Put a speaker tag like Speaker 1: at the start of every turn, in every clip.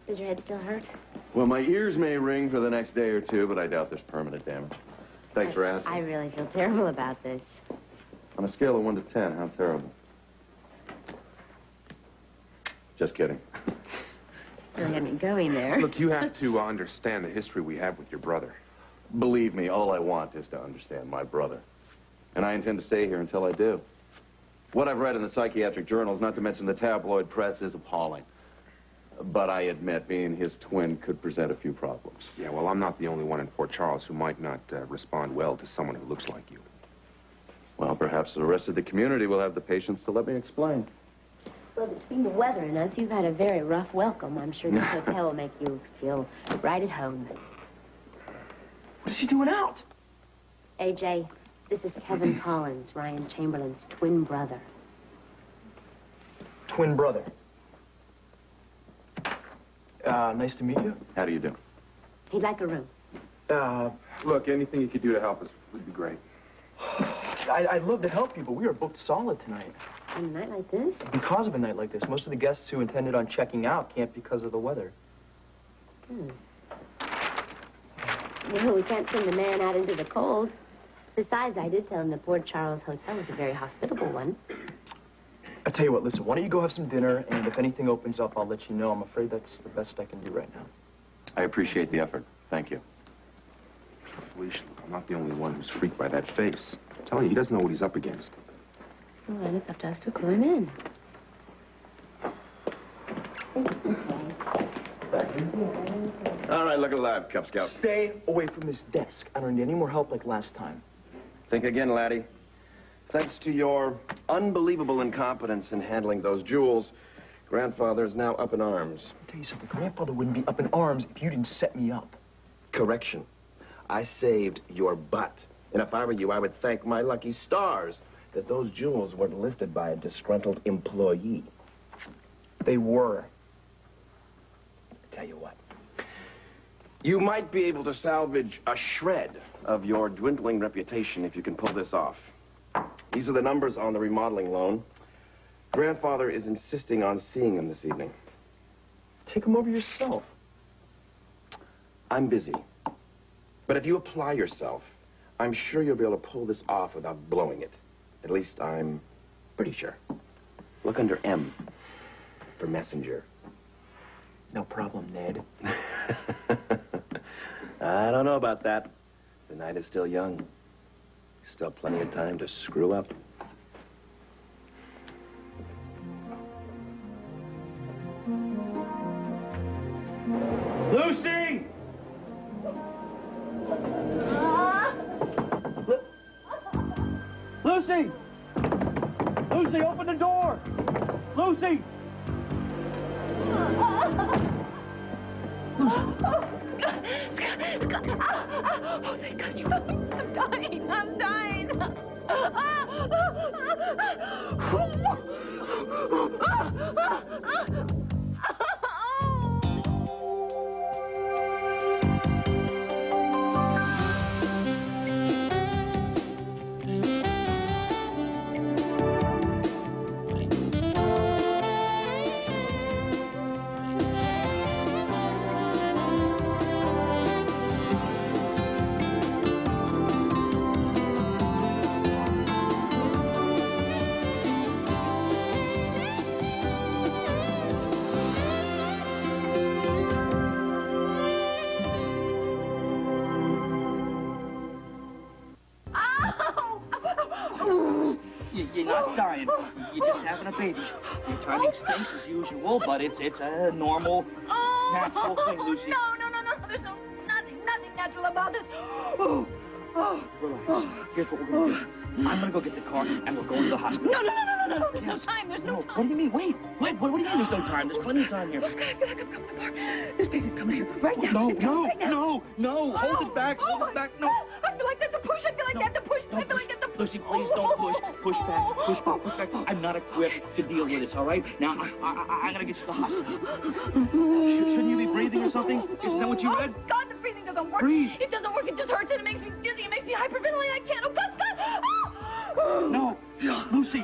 Speaker 1: Does your head still hurt?
Speaker 2: Well, my ears may ring for the next day or two, but I doubt there's permanent damage. Thanks for asking.
Speaker 1: I really feel terrible about this.
Speaker 2: On a scale of 1 to 10, how terrible? Just kidding.
Speaker 1: Don't get me going there.
Speaker 3: Look, you have to understand the history we have with your brother.
Speaker 2: Believe me, all I want is to understand my brother. And I intend to stay here until I do. What I've read in the psychiatric journals, not to mention the tabloid press, is appalling. But I admit being his twin could present a few problems.
Speaker 3: Yeah, well, I'm not the only one in Port Charles who might not respond well to someone who looks like you.
Speaker 2: Well, perhaps the rest of the community will have the patience to let me explain.
Speaker 1: Well, between the weather and us, you've had a very rough welcome. I'm sure this hotel will make you feel right at home.
Speaker 4: What is he doing out?
Speaker 1: AJ, this is Kevin Collins, Ryan Chamberlain's twin brother.
Speaker 4: Twin brother. Nice to meet you.
Speaker 2: How do you do?
Speaker 1: He'd like a room.
Speaker 3: Look, anything you could do to help us would be great.
Speaker 4: I'd love to help you, but we are booked solid tonight.
Speaker 1: On a night like this?
Speaker 4: Because of a night like this, most of the guests who intended on checking out can't because of the weather.
Speaker 1: Well, we can't send the man out into the cold. Besides, I did tell him the Port Charles Hotel was a very hospitable one.
Speaker 4: I tell you what, listen, why don't you go have some dinner, and if anything opens up, I'll let you know. I'm afraid that's the best I can do right now.
Speaker 2: I appreciate the effort. Thank you.
Speaker 3: Felicia, look, I'm not the only one who's freaked by that face. I'm telling you, he doesn't know what he's up against.
Speaker 1: Well, then it's up to us to call him in.
Speaker 2: All right, look alive, Cub Scout.
Speaker 4: Stay away from this desk. I don't need any more help like last time.
Speaker 2: Think again, laddie. Thanks to your unbelievable incompetence in handling those jewels, Grandfather is now up in arms.
Speaker 4: I'll tell you something, Grandfather wouldn't be up in arms if you didn't set me up.
Speaker 5: Correction. I saved your butt. And if I were you, I would thank my lucky stars that those jewels weren't lifted by a disgruntled employee.
Speaker 4: They were.
Speaker 5: Tell you what. You might be able to salvage a shred of your dwindling reputation if you can pull this off. These are the numbers on the remodeling loan. Grandfather is insisting on seeing him this evening.
Speaker 4: Take him over yourself.
Speaker 5: I'm busy. But if you apply yourself, I'm sure you'll be able to pull this off without blowing it. At least I'm pretty sure. Look under M for messenger.
Speaker 4: No problem, Ned.
Speaker 5: I don't know about that. The night is still young. Still plenty of time to screw up.
Speaker 4: Lucy! Lucy! Lucy, open the door! Lucy!
Speaker 6: Oh, thank God you found me. I'm dying. I'm dying.
Speaker 7: You're not dying. You're just having a baby. Your timing stinks as usual, but it's a normal, natural thing, Lucy.
Speaker 6: No. There's nothing natural about this.
Speaker 7: Relax. Here's what we're going to do. I'm going to go get the car, and we're going to the hospital.
Speaker 6: No. There's no time. There's no time.
Speaker 7: What do you mean? Wait. What do you mean there's no time? There's plenty of time here.
Speaker 6: Look, I feel like I'm coming apart. This baby's coming here right now.
Speaker 7: No. Hold it back. Hold it back. No.
Speaker 6: I feel like I have to push. I feel like I have to push. I feel like I have to push.
Speaker 7: Lucy, please don't push. Push back. I'm not equipped to deal with this, all right? Now, I gotta get you to the hospital. Shouldn't you be breathing or something? Isn't that what you read?
Speaker 6: Oh, God, the breathing doesn't work.
Speaker 7: Breathe.
Speaker 6: It doesn't work. It just hurts and it makes me dizzy. It makes me hyperventilate. I can't. Oh, God.
Speaker 7: No. Lucy.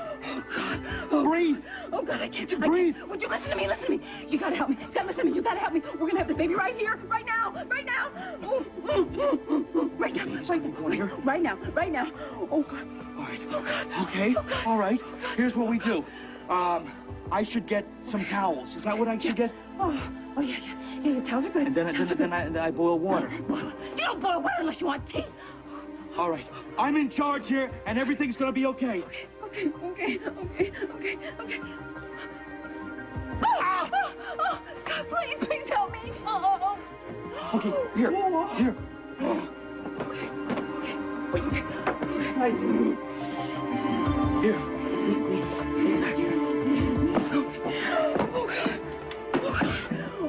Speaker 7: Breathe.
Speaker 6: Oh, Oh, God, I can't.
Speaker 7: Breathe.
Speaker 6: Would you listen to me? Listen to me. You gotta help me. Scott, listen to me. You gotta help me. We're gonna have this baby right here, right now, right now. Right now, right now, right now. Oh, God.
Speaker 7: All right.
Speaker 6: Oh, God.
Speaker 7: Okay.
Speaker 6: Oh, God.
Speaker 7: All right. Here's what we do. I should get some towels. Is that what I should get?
Speaker 6: Oh, yeah. Your towels are good.
Speaker 7: And then I boil water.
Speaker 6: You don't boil water unless you want tea.
Speaker 7: All right. I'm in charge here, and everything's gonna be okay.
Speaker 6: Okay. Oh, God, please help me. Oh.
Speaker 7: Okay. Here. Wait. Right. Here.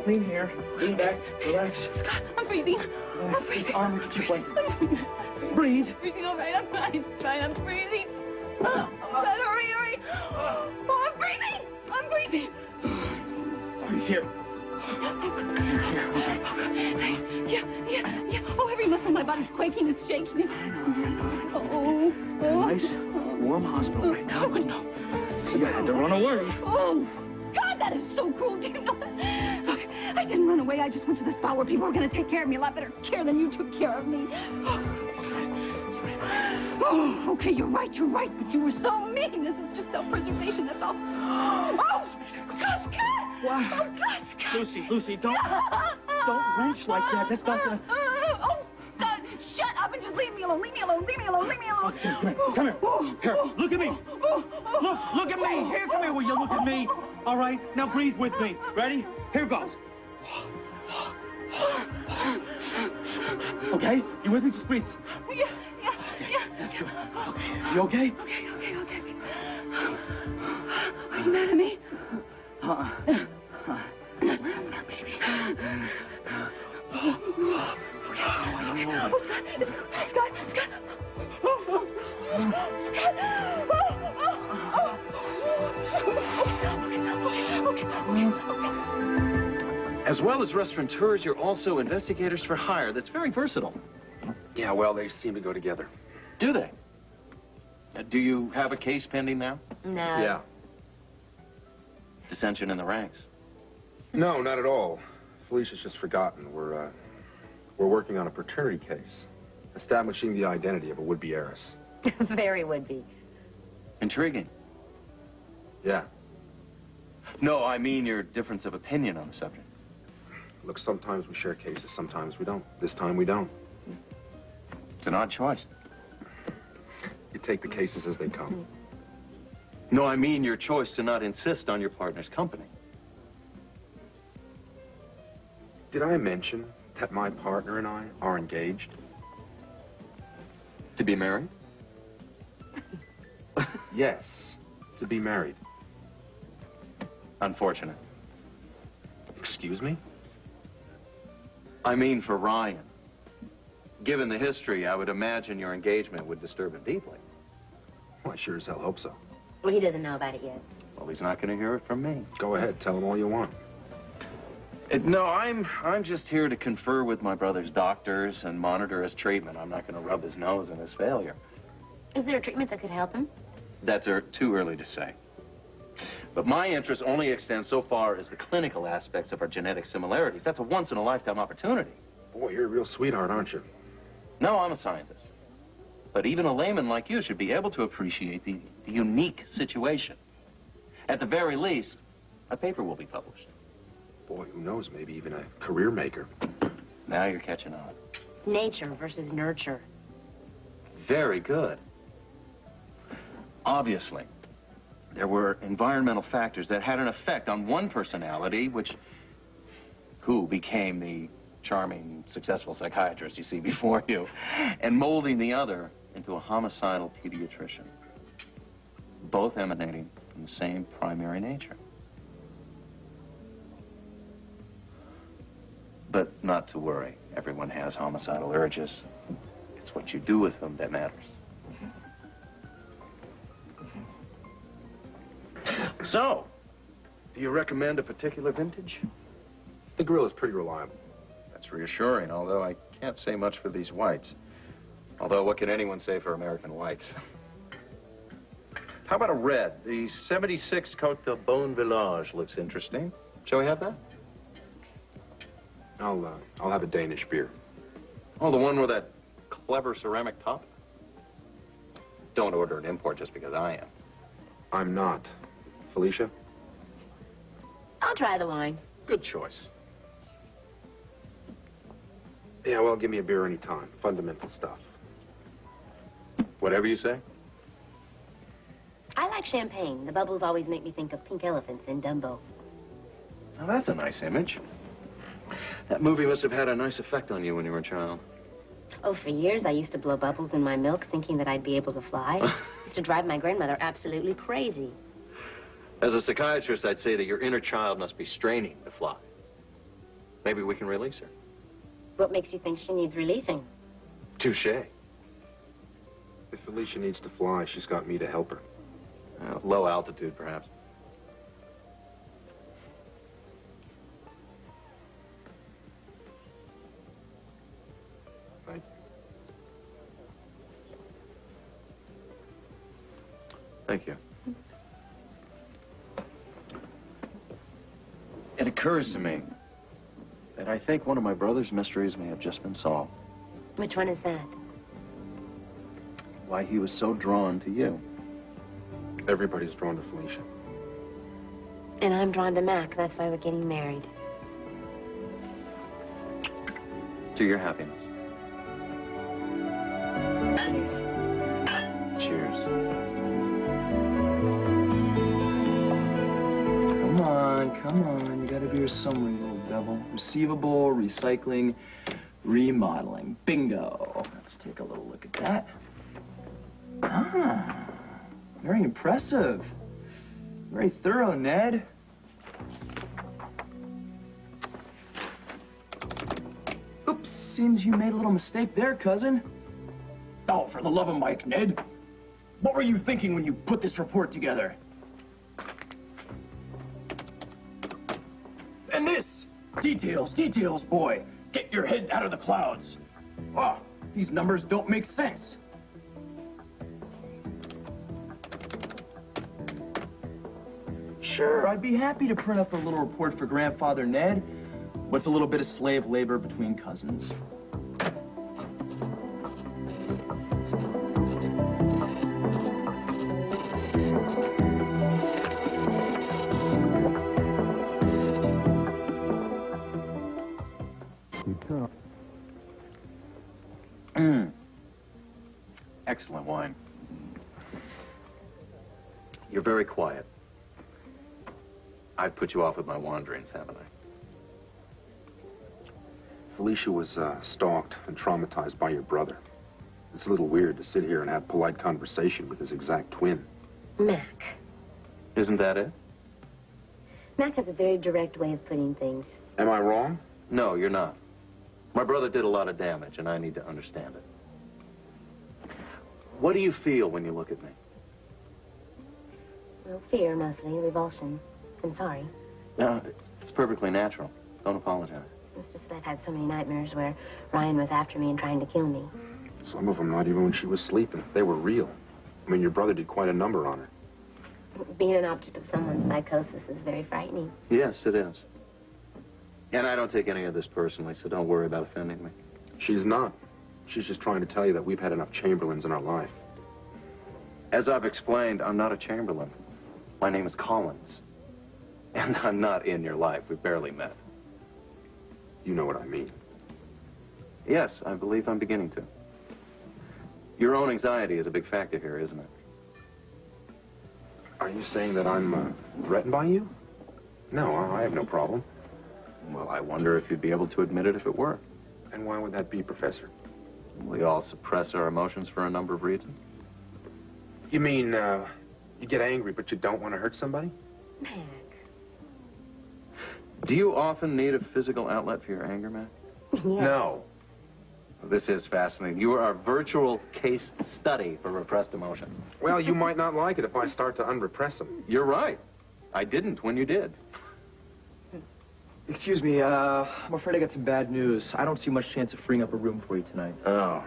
Speaker 7: Lean here. Lean back. Relax.
Speaker 6: Scott, I'm freezing.
Speaker 7: This arm will get you blanket. Breathe.
Speaker 6: Freezing, all right, I'm fine. I'm freezing. Oh, God, hurry. Oh, I'm freezing.
Speaker 7: Breathe here.
Speaker 6: Yeah. Oh, every muscle in my body's quaking, it's shaking. Oh.
Speaker 7: Nice, warm hospital right now.
Speaker 6: Oh, no.
Speaker 7: You had to run away.
Speaker 6: Oh, God, that is so cruel. Do you know? Look, I didn't run away. I just went to the spa where people were going to take care of me a lot better care than you took care of me. Oh, okay, you're right, but you were so mean. This is just self-preservation, that's all. Oh, Scott!
Speaker 7: Wow.
Speaker 6: Oh, God, Scott!
Speaker 7: Lucy, don't wrench like that. That's not gonna...
Speaker 6: Oh, God, shut up and just leave me alone.
Speaker 7: Okay, come here. Here, look at me. Look at me. Here, come here, will you look at me? All right, now breathe with me. Ready? Here goes. Okay, you with me? Just breathe.
Speaker 6: Yeah.
Speaker 7: That's good. Okay, you okay?
Speaker 6: Okay. Are you mad at me?
Speaker 7: We're having our baby.
Speaker 6: Oh, Scott! Okay.
Speaker 2: As well as restaurateurs, you're also investigators for hire. That's very versatile.
Speaker 3: Yeah, well, they seem to go together.
Speaker 2: Do they? Do you have a case pending now?
Speaker 1: No.
Speaker 3: Yeah.
Speaker 2: Dissension in the ranks.
Speaker 3: No, not at all. Felicia's just forgotten. We're working on a paternity case, establishing the identity of a would-be heiress.
Speaker 1: Very would-be.
Speaker 2: Intriguing.
Speaker 3: Yeah.
Speaker 2: No, I mean your difference of opinion on the subject.
Speaker 3: Look, sometimes we share cases, sometimes we don't. This time we don't.
Speaker 2: It's an odd choice.
Speaker 3: You take the cases as they come.
Speaker 2: No, I mean your choice to not insist on your partner's company.
Speaker 3: Did I mention that my partner and I are engaged?
Speaker 2: To be married?
Speaker 3: Yes, to be married.
Speaker 2: Unfortunate.
Speaker 3: Excuse me?
Speaker 2: I mean for Ryan. Given the history, I would imagine your engagement would disturb him deeply.
Speaker 3: Well, I sure as hell hope so.
Speaker 1: Well, he doesn't know about it yet.
Speaker 2: Well, he's not going to hear it from me.
Speaker 3: Go ahead, tell him all you want.
Speaker 2: No, I'm just here to confer with my brother's doctors and monitor his treatment. I'm not going to rub his nose in his failure.
Speaker 1: Is there a treatment that could help him?
Speaker 2: That's too early to say. But my interest only extends so far as the clinical aspects of our genetic similarities. That's a once-in-a-lifetime opportunity.
Speaker 3: Boy, you're a real sweetheart, aren't you?
Speaker 2: No, I'm a scientist. But even a layman like you should be able to appreciate the unique situation. At the very least, a paper will be published.
Speaker 3: Boy, who knows, maybe even a career maker.
Speaker 2: Now you're catching on.
Speaker 1: Nature versus nurture.
Speaker 2: Very good. Obviously, there were environmental factors that had an effect on one personality, who became the charming, successful psychiatrist you see before you, and molding the other into a homicidal pediatrician, both emanating from the same primary nature. But not to worry. Everyone has homicidal urges. It's what you do with them that matters. So, do you recommend a particular vintage?
Speaker 3: The grill is pretty reliable.
Speaker 2: That's reassuring, although I can't say much for these whites. Although, what can anyone say for American whites?
Speaker 8: How about a red? The 76 Cote de Bon Village looks interesting. Shall we have that?
Speaker 3: I'll have a Danish beer.
Speaker 8: Oh, the one with that clever ceramic top? Don't order an import just because I am.
Speaker 3: I'm not. Felicia?
Speaker 1: I'll try the wine.
Speaker 8: Good choice.
Speaker 3: Yeah, well, give me a beer anytime. Fundamental stuff.
Speaker 8: Whatever you say.
Speaker 1: I like champagne. The bubbles always make me think of pink elephants in Dumbo.
Speaker 8: Now, that's a nice image. That movie must have had a nice effect on you when you were a child.
Speaker 1: Oh, for years I used to blow bubbles in my milk thinking that I'd be able to fly. It used to drive my grandmother absolutely crazy.
Speaker 8: As a psychiatrist, I'd say that your inner child must be straining to fly. Maybe we can release her.
Speaker 1: What makes you think she needs releasing?
Speaker 8: Touché.
Speaker 3: If Felicia needs to fly, she's got me to help her.
Speaker 8: Low altitude, perhaps.
Speaker 2: Thank you. It occurs to me that I think one of my brother's mysteries may have just been solved.
Speaker 1: Which one is that?
Speaker 2: Why he was so drawn to you.
Speaker 3: Everybody's drawn to Felicia.
Speaker 1: And I'm drawn to Mac. That's why we're getting married.
Speaker 2: To your happiness.
Speaker 1: Cheers.
Speaker 2: Cheers.
Speaker 4: Come on. You gotta be here somewhere, you little devil. Receivable, recycling, remodeling. Bingo. Let's take a little look at that. Ah, very impressive. Very thorough, Ned. Oops, seems you made a little mistake there, cousin. Oh, for the love of Mike, Ned. What were you thinking when you put this report together? And this! Details, boy. Get your head out of the clouds. Oh, these numbers don't make sense. Sure, I'd be happy to print up a little report for Grandfather Ned. What's a little bit of slave labor between cousins?
Speaker 2: Excellent wine.
Speaker 8: You're very quiet. I've put you off with my wanderings, haven't I?
Speaker 3: Felicia was stalked and traumatized by your brother. It's a little weird to sit here and have polite conversation with his exact twin.
Speaker 1: Mac.
Speaker 8: Isn't that it?
Speaker 1: Mac has a very direct way of putting things.
Speaker 3: Am I wrong?
Speaker 8: No, you're not. My brother did a lot of damage, and I need to understand it. What do you feel when you look at me?
Speaker 1: Well, fear, mostly. Revulsion. I'm sorry.
Speaker 2: No, it's perfectly natural. Don't apologize.
Speaker 1: It's just that I've had so many nightmares where Ryan was after me and trying to kill me.
Speaker 3: Some of them not even when she was sleeping. They were real. I mean, your brother did quite a number on her.
Speaker 1: Being an object of someone's psychosis is very frightening.
Speaker 8: Yes, it is. And I don't take any of this personally, so don't worry about offending me.
Speaker 3: She's not. She's just trying to tell you that we've had enough Chamberlains in our life.
Speaker 8: As I've explained, I'm not a Chamberlain. My name is Collins. And I'm not in your life. We barely met.
Speaker 3: You know what I mean.
Speaker 8: Yes, I believe I'm beginning to. Your own anxiety is a big factor here, isn't it?
Speaker 3: Are you saying that I'm threatened by you? No, I have no problem.
Speaker 8: Well, I wonder if you'd be able to admit it if it were.
Speaker 3: And why would that be, Professor?
Speaker 8: We all suppress our emotions for a number of reasons.
Speaker 3: You mean, you get angry, but you don't want to hurt somebody?
Speaker 1: Mac.
Speaker 8: Do you often need a physical outlet for your anger, Matt?
Speaker 1: Yes.
Speaker 3: No.
Speaker 8: This is fascinating. You are a virtual case study for repressed emotion.
Speaker 3: Well, you might not like it if I start to unrepress them.
Speaker 8: You're right. I didn't when you did.
Speaker 4: Excuse me, I'm afraid I got some bad news. I don't see much chance of freeing up a room for you tonight.
Speaker 8: Oh.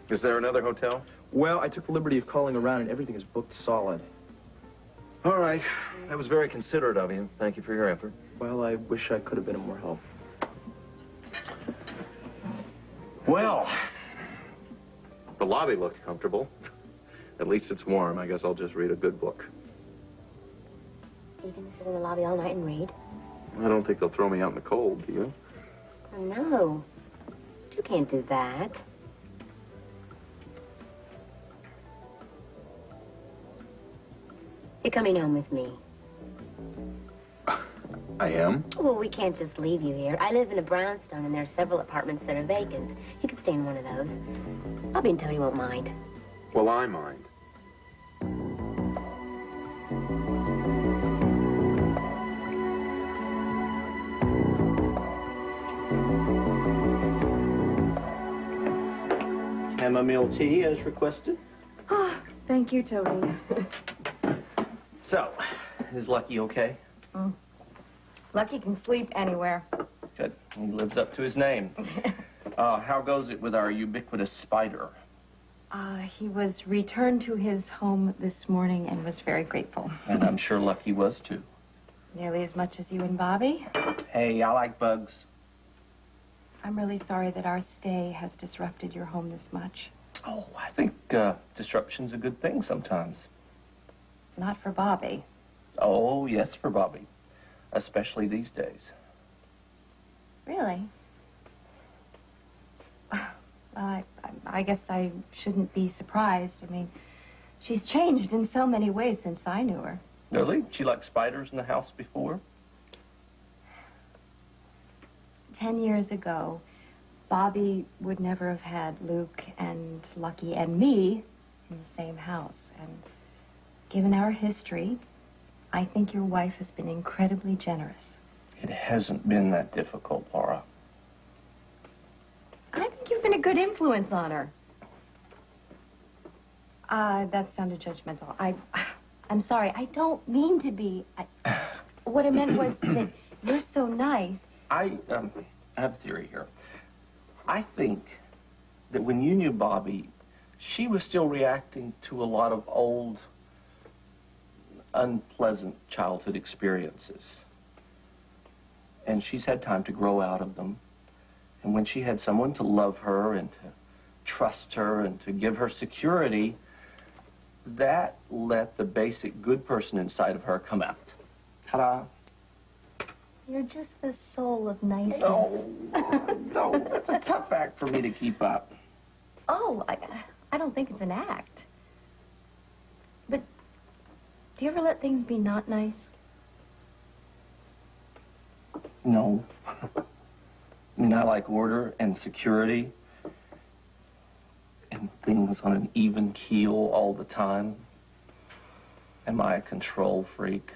Speaker 8: Is there another hotel?
Speaker 4: Well, I took the liberty of calling around, and everything is booked solid.
Speaker 8: All right. That was very considerate of you. Thank you for your effort.
Speaker 4: Well, I wish I could have been of more help.
Speaker 8: Well, the lobby looked comfortable. At least it's warm. I guess I'll just read a good book.
Speaker 1: Are you going to sit in the lobby all night and read?
Speaker 8: I don't think they'll throw me out in the cold, do you?
Speaker 1: Oh, no. You can't do that. You're coming home with me.
Speaker 8: I am?
Speaker 1: Well, we can't just leave you here. I live in a brownstone, and there are several apartments that are vacant. You could stay in one of those. Bobby and Tony won't mind.
Speaker 3: Well, I mind.
Speaker 7: Chamomile tea as requested.
Speaker 6: Oh, thank you, Tony.
Speaker 7: So, is Lucky okay?
Speaker 6: Lucky can sleep anywhere.
Speaker 7: Good. He lives up to his name. How goes it with our ubiquitous spider?
Speaker 6: He was returned to his home this morning and was very grateful.
Speaker 7: And I'm sure Lucky was too.
Speaker 6: Nearly as much as you and Bobby.
Speaker 7: Hey, I like bugs.
Speaker 6: I'm really sorry that our stay has disrupted your home this much.
Speaker 7: Oh, I think disruption's a good thing sometimes.
Speaker 6: Not for Bobby.
Speaker 7: Oh, yes, for Bobby. Especially these days.
Speaker 6: Really? Well, I guess I shouldn't be surprised. I mean, she's changed in so many ways since I knew her.
Speaker 7: Really? She liked spiders in the house before?
Speaker 6: 10 years ago, Bobby would never have had Luke and Lucky and me in the same house. And given our history, I think your wife has been incredibly generous.
Speaker 7: It hasn't been that difficult, Laura.
Speaker 6: I think you've been a good influence on her. That sounded judgmental. I'm sorry. I don't mean to be. What I meant was that you're so nice.
Speaker 7: I have a theory here. I think that when you knew Bobby, she was still reacting to a lot of old, unpleasant childhood experiences. And she's had time to grow out of them. And when she had someone to love her and to trust her and to give her security, that let the basic good person inside of her come out. Ta-da.
Speaker 6: You're just the soul of niceness.
Speaker 7: No, it's a tough act for me to keep up.
Speaker 6: Oh, I don't think it's an act. But do you ever let things be not nice?
Speaker 7: No. I mean, I like order and security and things on an even keel all the time. Am I a control freak?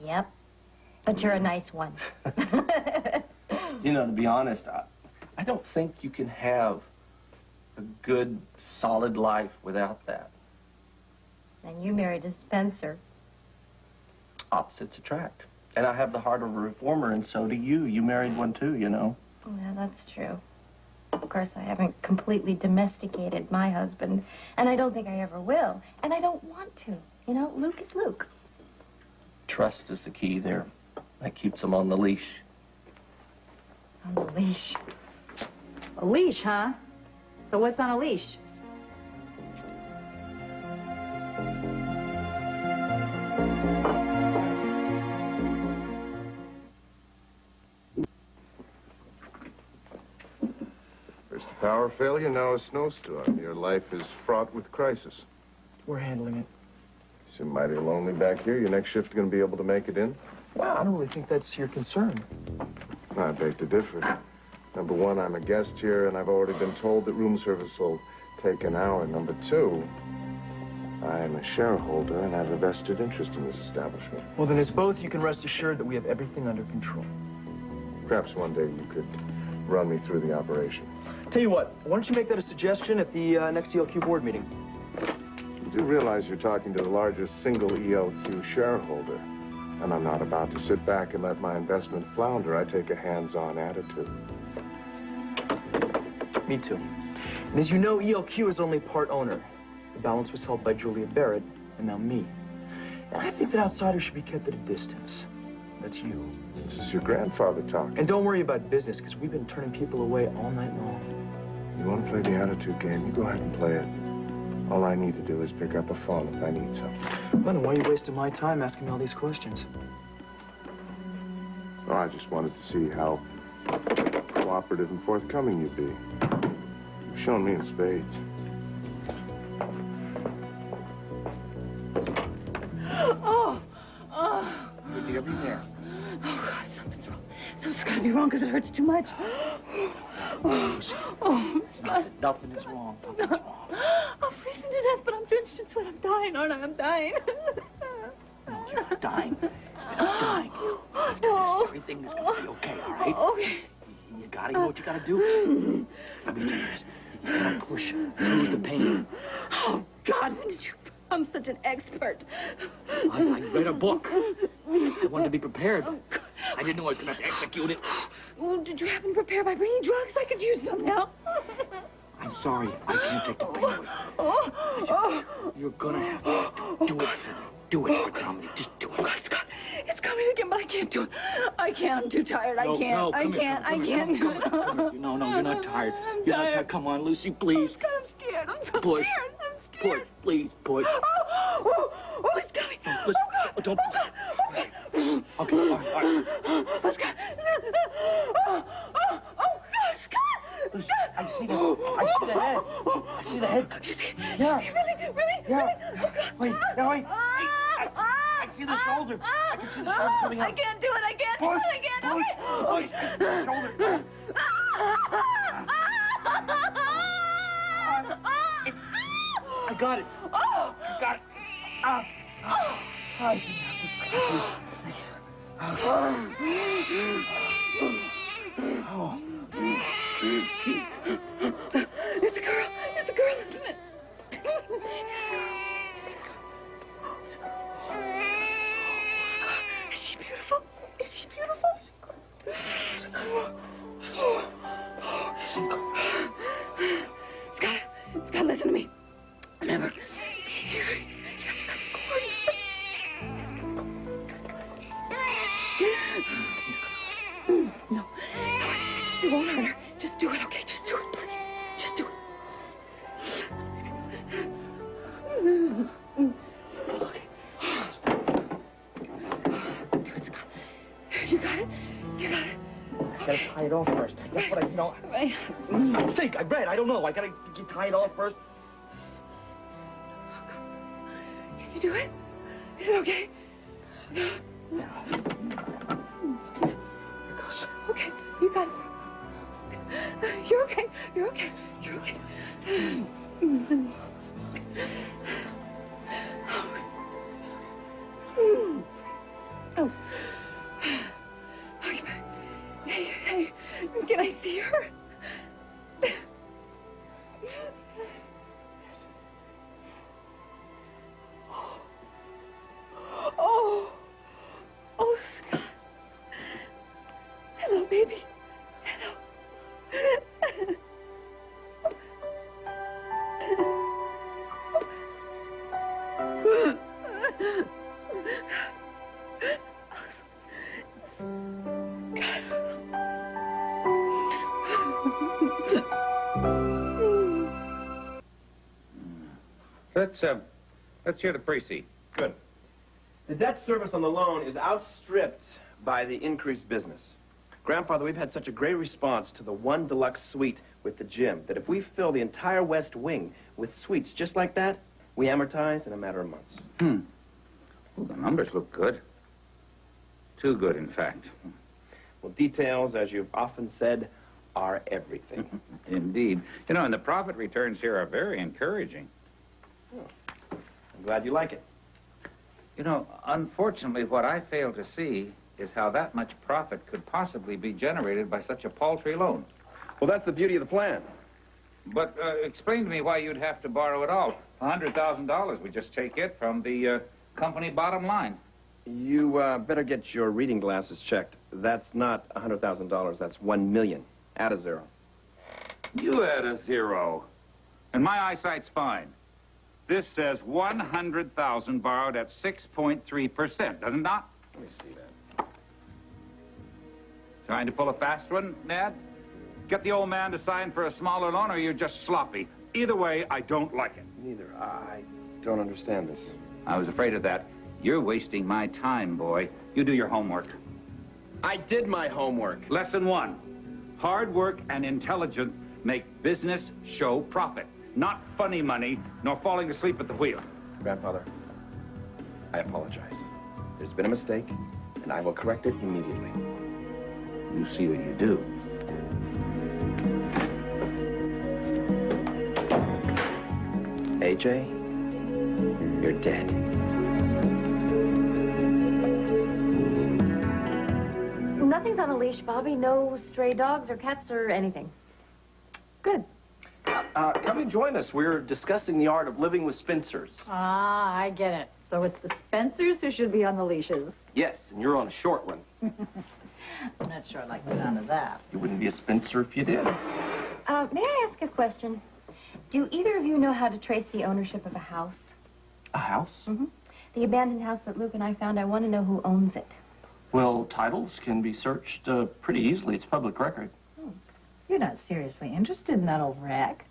Speaker 6: Yep. But you're a nice one.
Speaker 7: You know, to be honest, I don't think you can have a good, solid life without that.
Speaker 6: And you married a Spencer.
Speaker 7: Opposites attract. And I have the heart of a reformer, and so do you. You married one too, you know.
Speaker 6: Yeah, that's true. Of course, I haven't completely domesticated my husband, and I don't think I ever will. And I don't want to. You know, Luke is Luke.
Speaker 7: Trust is the key there. That keeps him on the leash.
Speaker 6: On the leash. A leash, huh? So what's on a leash?
Speaker 9: First a power failure, now a snowstorm. Your life is fraught with crisis.
Speaker 4: We're handling it.
Speaker 9: You seem mighty lonely back here. Your next shift going to be able to make it in?
Speaker 4: Well, I don't really think that's your concern.
Speaker 9: I beg to differ. Number one, I'm a guest here, and I've already been told that room service will take an hour. Number two, I'm a shareholder and have a vested interest in this establishment.
Speaker 4: Well, then as both, you can rest assured that we have everything under control.
Speaker 9: Perhaps one day you could run me through the operation.
Speaker 4: Tell you what, why don't you make that a suggestion at the next ELQ board meeting?
Speaker 9: You do realize you're talking to the largest single ELQ shareholder, and I'm not about to sit back and let my investment flounder. I take a hands-on attitude.
Speaker 4: Me too. And as you know, ELQ is only part owner. The balance was held by Julia Barrett, and now me. And I think that outsiders should be kept at a distance. That's you.
Speaker 9: This is your grandfather talking.
Speaker 4: And don't worry about business, because we've been turning people away all night long.
Speaker 9: You want to play the attitude game? You go ahead and play it. All I need to do is pick up a phone if I need something.
Speaker 4: Well, then why are you wasting my time asking me all these questions?
Speaker 9: Oh, I just wanted to see how cooperative and forthcoming you'd be. You've shown me in spades.
Speaker 4: Dear, be there.
Speaker 10: Oh, God, something's wrong. Something's got to be wrong because it hurts too much. Oh, God.
Speaker 4: Nothing is wrong. Something's wrong.
Speaker 10: I'm freezing to death, but I'm drenched in sweat. I'm dying, aren't I? I'm dying.
Speaker 4: No, you're not dying. You're not dying.
Speaker 10: Oh.
Speaker 4: Everything is going to be okay, all right?
Speaker 10: Okay.
Speaker 4: You got it. You know what you got to do? Let me tell you this. You got to push through the pain.
Speaker 10: Oh, God, when did you become such an expert?
Speaker 4: I read a book. I wanted to be prepared. I didn't know I was going to have to execute it.
Speaker 10: Oh, did you happen to prepare by bringing drugs? I could use some now.
Speaker 4: I'm sorry. I can't take the pain away. You're going to have to do it for me. Do it for comedy. Just do it.
Speaker 10: Oh, God, Scott, it's coming again, but I can't do it. I can't. I'm too tired. I can't. I can't do it.
Speaker 4: No, you're not tired.
Speaker 10: I'm
Speaker 4: You're not
Speaker 10: tired.
Speaker 4: tired. Come on, Lucy, please.
Speaker 10: Oh, Scott, I'm scared. I'm so
Speaker 4: Push.
Speaker 10: scared. I'm
Speaker 4: Push,
Speaker 10: scared.
Speaker 4: please, push.
Speaker 10: Oh, it's coming.
Speaker 4: Listen,
Speaker 10: Oh, God.
Speaker 4: don't.
Speaker 10: Oh, God. Okay.
Speaker 4: Okay, all right.
Speaker 10: Oh, Scott. Oh, God, Scott.
Speaker 4: Listen, I see the head. I see the head.
Speaker 10: You see?
Speaker 4: Yeah.
Speaker 10: You see? Really?
Speaker 4: Yeah.
Speaker 10: Really? Oh, God.
Speaker 4: Wait, no, wait. I see the shoulder. I can see the shoulder coming up.
Speaker 10: I can't do it. I can't do it. I can't.
Speaker 4: Push, shoulder. I got it. I got it.
Speaker 10: It's a girl. It's a girl, isn't it? Is she beautiful? Is she beautiful? Scott, listen to me. Remember, no, it won't hurt her. Just do it, okay? Just do it, please. Just do it. Okay. Do it, Scott. You got it? You got it?
Speaker 4: I gotta tie it off first. That's what I know.
Speaker 10: Right.
Speaker 4: I think. I read. I don't know. I gotta tie it off first.
Speaker 10: Can you do it? Is it okay? Okay, you got it. You're okay. You're okay. You're okay. Oh. Hey, can I see her? Oh, Scott. Hello, baby. Hello.
Speaker 11: Let's hear the précis.
Speaker 5: Good. The debt service on the loan is outstripped by the increased business. Grandfather, we've had such a great response to the one deluxe suite with the gym that if we fill the entire west wing with suites just like that, we amortize in a matter of months.
Speaker 11: Well, the numbers look good. Too good, in fact.
Speaker 5: Well, details, as you've often said, are everything.
Speaker 11: Indeed. You know, and the profit returns here are very encouraging.
Speaker 5: I'm glad you like it.
Speaker 11: You know, unfortunately, what I fail to see is how that much profit could possibly be generated by such a paltry loan.
Speaker 5: Well, that's the beauty of the plan.
Speaker 11: But explain to me why you'd have to borrow at all. $100,000, we just take it from the company bottom line.
Speaker 5: You better get your reading glasses checked. That's not $100,000. That's $1 million. Add a zero.
Speaker 11: You add a zero. And my eyesight's fine. This says 100,000 borrowed at 6.3%, does it not?
Speaker 5: Let me see that.
Speaker 11: Trying to pull a fast one, Ned? Get the old man to sign for a smaller loan, or you're just sloppy. Either way, I don't like it.
Speaker 5: Neither. I don't understand this.
Speaker 11: I was afraid of that. You're wasting my time, boy. You do your homework.
Speaker 5: I did my homework.
Speaker 11: Lesson 1. Hard work and intelligence make business show profit. Not funny money, nor falling asleep at the wheel.
Speaker 5: Grandfather, I apologize. There's been a mistake, and I will correct it immediately.
Speaker 7: You see what you do.
Speaker 5: AJ, you're dead.
Speaker 6: Nothing's on a leash, Bobby. No stray dogs or cats or anything. Good.
Speaker 7: Come and join us. We're discussing the art of living with Spencers.
Speaker 10: Ah, I get it. So it's the Spencers who should be on the leashes.
Speaker 7: Yes, and you're on a short one.
Speaker 10: I'm not sure I like the sound of that.
Speaker 7: You wouldn't be a Spencer if you did.
Speaker 6: May I ask a question? Do either of you know how to trace the ownership of a house?
Speaker 7: A house?
Speaker 6: Mm-hmm. The abandoned house that Luke and I found, I want to know who owns it.
Speaker 7: Well, titles can be searched pretty easily. It's public record.
Speaker 10: You're not seriously interested in that old wreck.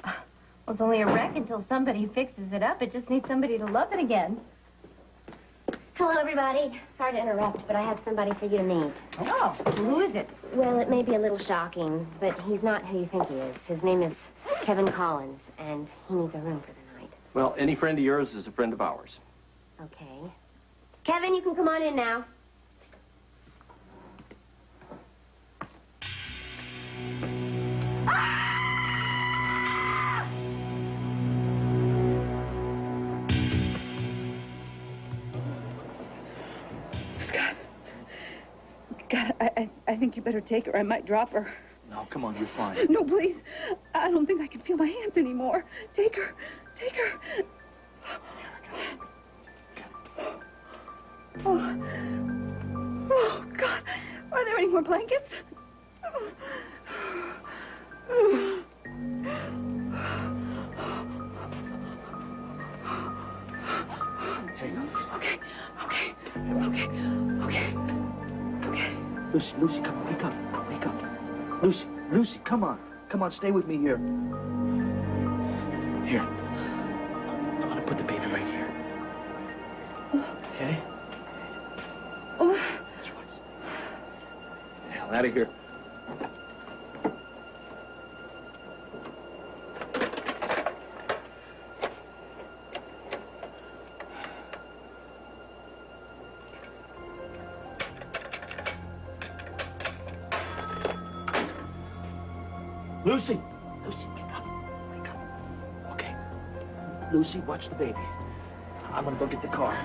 Speaker 6: Well, it's only a wreck until somebody fixes it up. It just needs somebody to love it again.
Speaker 1: Hello, everybody. Sorry to interrupt, but I have somebody for you to meet.
Speaker 6: Oh, who is it?
Speaker 1: Well, it may be a little shocking, but he's not who you think he is. His name is Kevin Collins, and he needs a room for the night.
Speaker 7: Well, any friend of yours is a friend of ours.
Speaker 1: Okay. Kevin, you can come on in now.
Speaker 10: God, I think you better take her. I might drop her.
Speaker 4: No, come on, you're fine.
Speaker 10: No, please. I don't think I can feel my hands anymore. Take her. Take her. Oh, God. Are there any more blankets? Okay.
Speaker 4: Lucy, come on, wake up. Wake up. Lucy, come on. Come on, stay with me here. Here. I'm gonna put the baby right here. Okay?
Speaker 10: Oh.
Speaker 4: That's right. Get the hell out of here. Lucy, wake up. Wake up. Okay. Lucy, watch the baby. I'm gonna go get the car.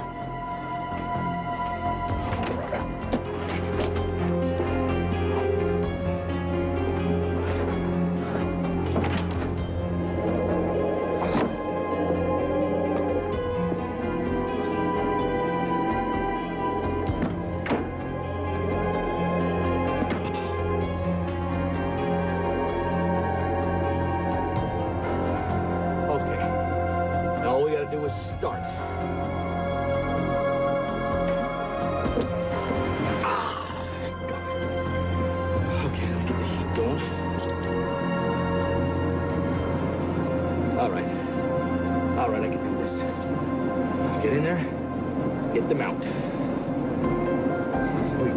Speaker 4: Start. Okay, let me get the heat going. All right, I can do this. Get in there, get the mount. Here we go.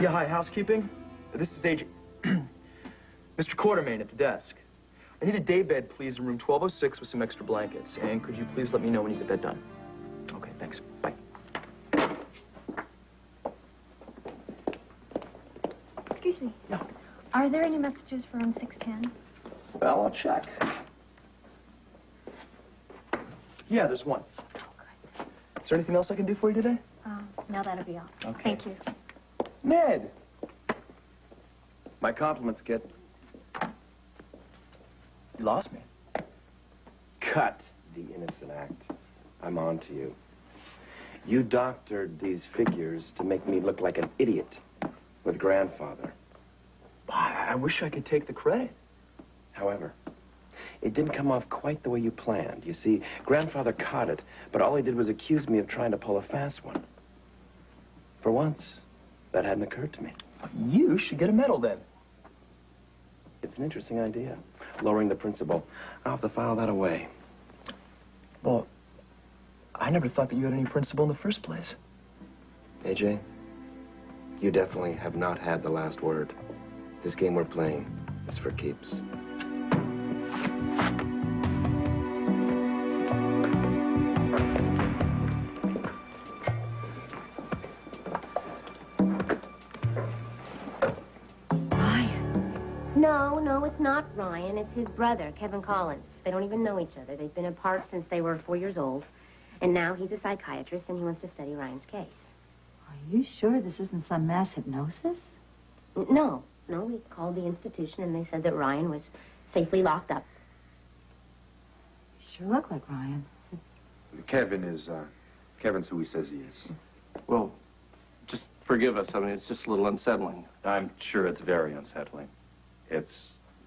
Speaker 12: Yeah, hi, housekeeping. This is Agent Mr. Quartermain at the desk. I need a daybed, please, in room 1206 with some extra blankets. And could you please let me know when you get that done? Okay, thanks. Bye.
Speaker 6: Excuse me. No. Are there any messages for room 610?
Speaker 7: Well, I'll check.
Speaker 12: Yeah, there's one. Is there anything else I can do for you today?
Speaker 10: Now that'll be all.
Speaker 7: Okay.
Speaker 10: Thank you.
Speaker 7: Ned! My compliments, kid.
Speaker 4: You lost me.
Speaker 5: Cut the innocent act. I'm on to you. You doctored these figures to make me look like an idiot with grandfather.
Speaker 4: I wish I could take the credit.
Speaker 5: However, it didn't come off quite the way you planned. You see, grandfather caught it, but all he did was accuse me of trying to pull a fast one. For once, that hadn't occurred to me.
Speaker 4: You should get a medal then.
Speaker 5: It's an interesting idea. Lowering the principal. I'll have to file that away.
Speaker 4: Well, I never thought that you had any principle in the first place.
Speaker 3: AJ, you definitely have not had the last word. This game we're playing is for keeps.
Speaker 1: No, it's not Ryan. It's his brother, Kevin Collins. They don't even know each other. They've been apart since they were 4 years old. And now he's a psychiatrist, and he wants to study Ryan's case.
Speaker 10: Are you sure this isn't some mass hypnosis?
Speaker 1: No, we called the institution, and they said that Ryan was safely locked up.
Speaker 10: You sure look like Ryan.
Speaker 3: Kevin's who he says he is.
Speaker 7: Well, just forgive us. I mean, it's just a little unsettling.
Speaker 2: I'm sure it's very unsettling. It's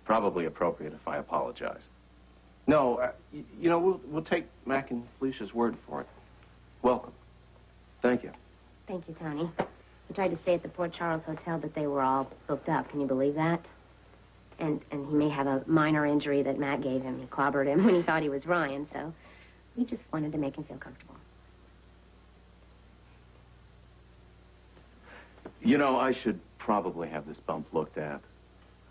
Speaker 2: probably appropriate if I apologize.
Speaker 7: No, you know, we'll take Mac and Felicia's word for it. Welcome.
Speaker 5: Thank you.
Speaker 1: Thank you, Tony. He tried to stay at the Port Charles Hotel, but they were all booked up. Can you believe that? And he may have a minor injury that Matt gave him. He clobbered him when he thought he was Ryan, so we just wanted to make him feel comfortable.
Speaker 2: You know, I should probably have this bump looked at.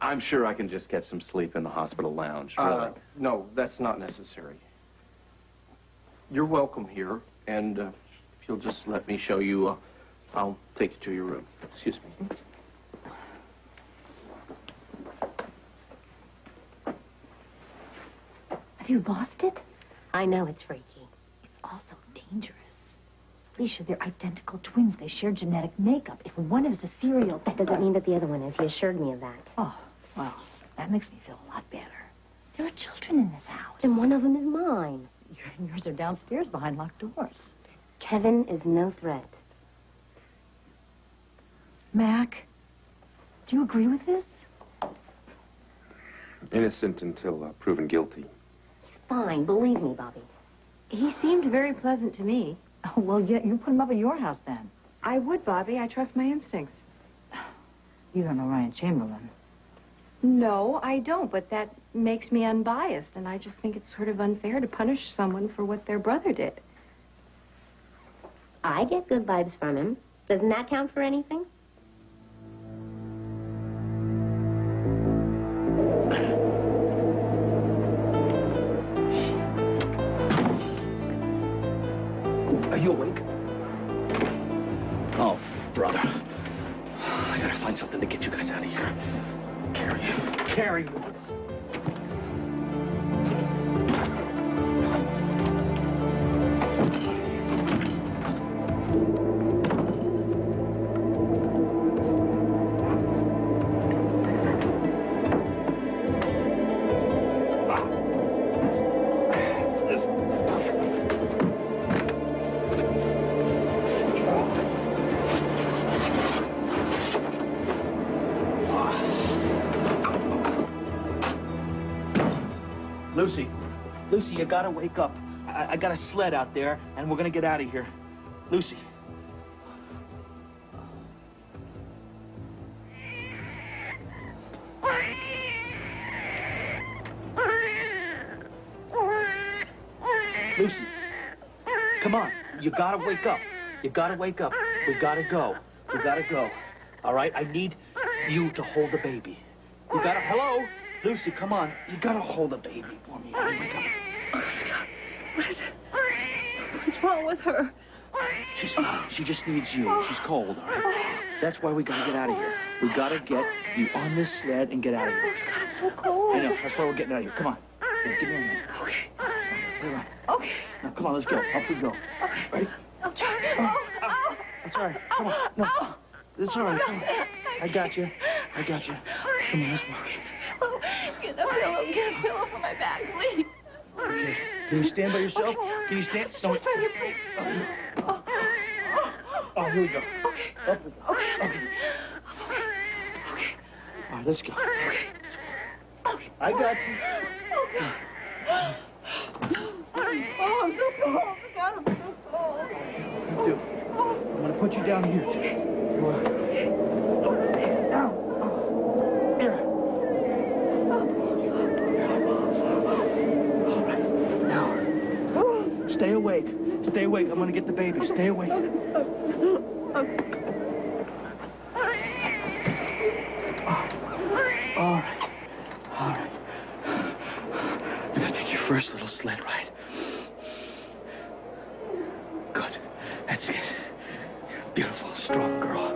Speaker 2: I'm sure I can just get some sleep in the hospital lounge, really.
Speaker 7: No, that's not necessary. You're welcome here, and if you'll just let me show you, I'll take you to your room. Excuse me.
Speaker 10: Have you lost it?
Speaker 1: I know it's freaky.
Speaker 10: It's also dangerous. Felicia, they're identical twins. They share genetic makeup. If one is a serial...
Speaker 1: That doesn't mean that the other one is. He assured me of that.
Speaker 10: Oh, well, that makes me feel a lot better. There are children in this house.
Speaker 1: And one of them is mine.
Speaker 10: Yours are downstairs behind locked doors.
Speaker 1: Kevin is no threat.
Speaker 10: Mac, do you agree with this?
Speaker 3: Innocent until proven guilty.
Speaker 1: He's fine. Believe me, Bobby.
Speaker 6: He seemed very pleasant to me.
Speaker 10: Oh, well, you put him up at your house then.
Speaker 6: I would, Bobby. I trust my instincts.
Speaker 10: You don't know Ryan Chamberlain.
Speaker 6: No, I don't, but that makes me unbiased, and I just think it's sort of unfair to punish someone for what their brother did.
Speaker 1: I get good vibes from him. Doesn't that count for anything?
Speaker 4: Are you awake? Oh, brother. I gotta find something to get you guys out of here. Carry. Lucy, you gotta wake up. I got a sled out there, and we're gonna get out of here. Lucy. Lucy, come on. You gotta wake up. You gotta wake up. We gotta go. We gotta go. All right? I need you to hold the baby. You gotta... Hello? Lucy, come on. You gotta hold the baby for me. Oh, my God.
Speaker 10: Oh, Scott. What is it? What's wrong with her?
Speaker 4: She's fine. She just needs you. She's cold, all right? That's why we gotta get out of here. We gotta get you on this sled and get out of here.
Speaker 10: Oh, Scott, I'm so cold.
Speaker 4: I know. That's why we're getting out of here. Come on. Here, give me a hand.
Speaker 10: Okay.
Speaker 4: Stay right.
Speaker 10: Okay.
Speaker 4: Now, come on. Let's go. Up we go.
Speaker 10: Okay.
Speaker 4: Ready?
Speaker 10: I'll try. Oh.
Speaker 4: It's all right. Come on. No. It's all right. Come on. I got you. I got you. Come on, let's walk.
Speaker 10: Get a pillow for my back, please.
Speaker 4: Okay. Can you stand by yourself? Can you stand? Don't.
Speaker 10: Just right here, please.
Speaker 4: Oh, here we go.
Speaker 10: Okay.
Speaker 4: Up we go. Okay. All right, let's go.
Speaker 10: Okay.
Speaker 4: I got you.
Speaker 10: Okay. Oh, I'm so cold. God, I'm so cold.
Speaker 4: Do. I'm gonna put you down here. You are. Down. Here. All right. Now. Stay awake. Stay awake. I'm gonna get the baby. Stay awake. All right. All right. I'm gonna take your first little sled ride. Good. That's it. You're a beautiful, strong girl.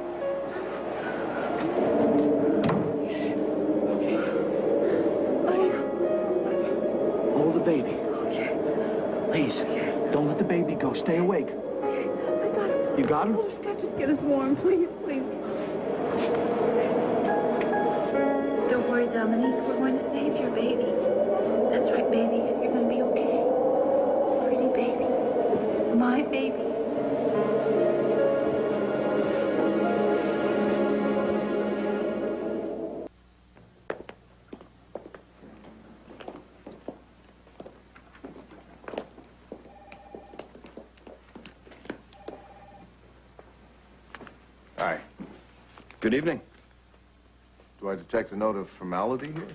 Speaker 4: Okay. Hold the baby. Okay. Please, don't let the baby go. Stay awake.
Speaker 10: Okay. I got him.
Speaker 4: You got him?
Speaker 10: Oh, Scott, just get us warm, please, please. Don't worry, Dominique. We're going to save your baby. That's right, baby. You're going to be okay. Pretty baby. My baby.
Speaker 2: Hi. Good evening.
Speaker 9: Do I detect a note of formality here?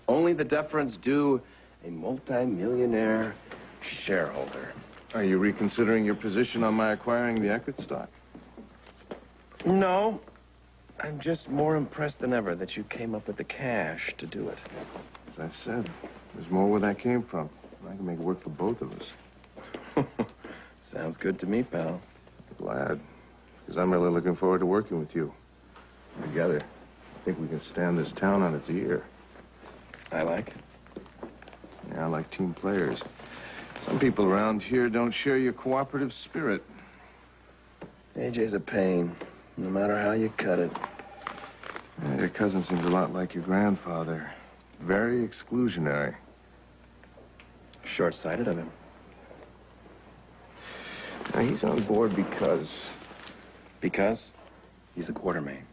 Speaker 5: Only the deference due a multi-millionaire shareholder.
Speaker 9: Are you reconsidering your position on my acquiring the Eckert stock?
Speaker 5: No. I'm just more impressed than ever that you came up with the cash to do it.
Speaker 9: As I said, there's more where that came from. I can make it work for both of us.
Speaker 5: Sounds good to me, pal.
Speaker 9: Glad. Because I'm really looking forward to working with you. Together, I think we can stand this town on its ear.
Speaker 5: I like it.
Speaker 9: Yeah, I like team players. Some people around here don't share your cooperative spirit.
Speaker 5: AJ's a pain, no matter how you cut it.
Speaker 9: Yeah, your cousin seems a lot like your grandfather. Very exclusionary.
Speaker 5: Short-sighted of him.
Speaker 9: Now, he's on board because...
Speaker 5: Because he's a Quartermain.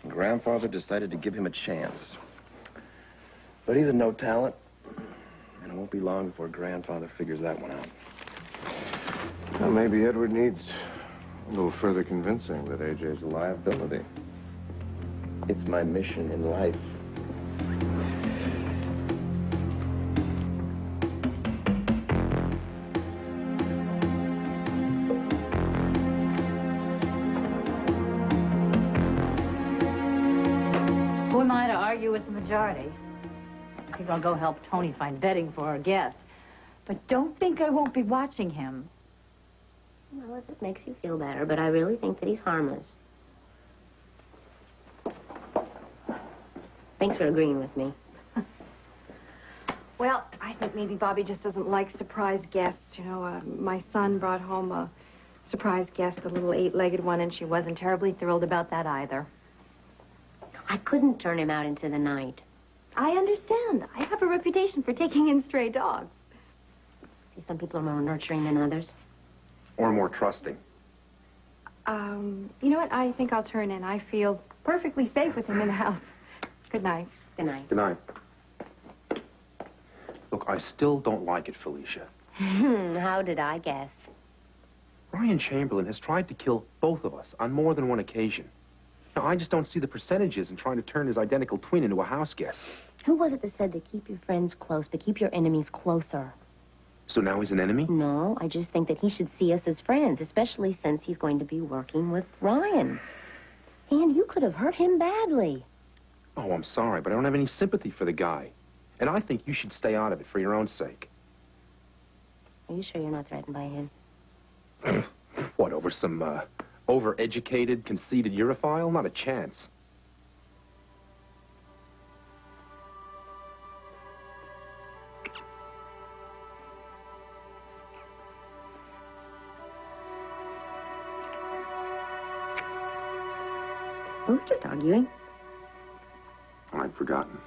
Speaker 5: And grandfather decided to give him a chance. But he's a no talent, and it won't be long before grandfather figures that one out.
Speaker 9: Well, maybe Edward needs a little further convincing that AJ's a liability.
Speaker 5: It's my mission in life.
Speaker 13: Who am I to argue with the majority? I think I'll go help Tony find bedding for our guest. But don't think I won't be watching him.
Speaker 1: Well, if it makes you feel better, but I really think that he's harmless. Thanks for agreeing with me.
Speaker 6: Well, I think maybe Bobby just doesn't like surprise guests. You know, my son brought home a surprise guest, a little 8-legged one, and she wasn't terribly thrilled about that either.
Speaker 1: I couldn't turn him out into the night.
Speaker 6: I understand. I have a reputation for taking in stray dogs.
Speaker 1: See, some people are more nurturing than others.
Speaker 3: Or more trusting.
Speaker 6: You know what? I think I'll turn in. I feel perfectly safe with him in the house. Good night.
Speaker 1: Good night.
Speaker 3: Good night. Look, I still don't like it, Felicia.
Speaker 1: How did I guess?
Speaker 3: Ryan Chamberlain has tried to kill both of us on more than one occasion. Now, I just don't see the percentages in trying to turn his identical twin into a house guest.
Speaker 1: Who was it that said that keep your friends close, but keep your enemies closer?
Speaker 3: So now he's an enemy?
Speaker 1: No, I just think that he should see us as friends, especially since he's going to be working with Ryan. And you could have hurt him badly.
Speaker 3: Oh, I'm sorry, but I don't have any sympathy for the guy. And I think you should stay out of it for your own sake.
Speaker 1: Are you sure you're not threatened by him?
Speaker 3: What, over some, overeducated, conceited Europhile? Not a chance.
Speaker 1: We were just arguing.
Speaker 3: I'd forgotten.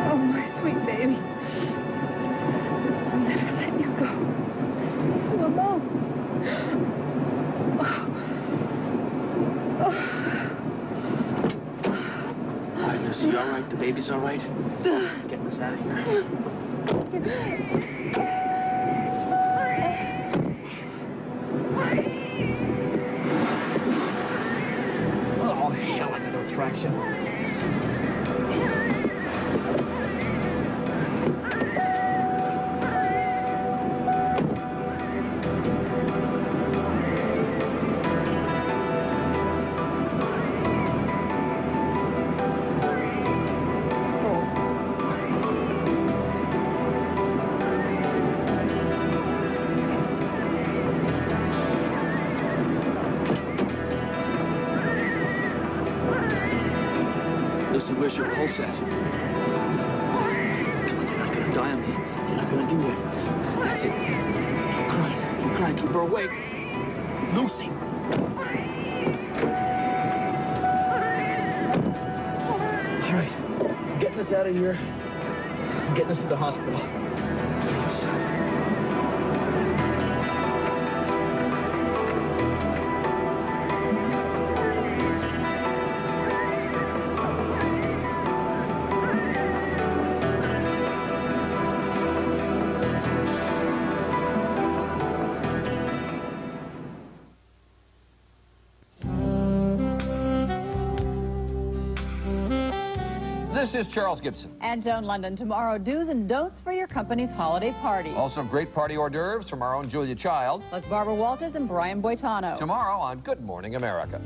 Speaker 10: Oh, my sweet baby. I'll never let you go. You alone.
Speaker 4: All right, Lucy, you all right? The baby's all right? Getting us out of here. Oh, hell, I got no traction. Lucy, where's your pulse at? Come on, you're not gonna die on me. You're not gonna do it. That's it. Keep crying, keep her awake. Lucy! All right, I'm getting us out of here. I'm getting us to the hospital. Please.
Speaker 14: This is Charles Gibson.
Speaker 15: And Joan London. Tomorrow, do's and don'ts for your company's holiday party.
Speaker 14: Also, great party hors d'oeuvres from our own Julia Child.
Speaker 15: Plus Barbara Walters and Brian Boitano.
Speaker 14: Tomorrow on Good Morning America.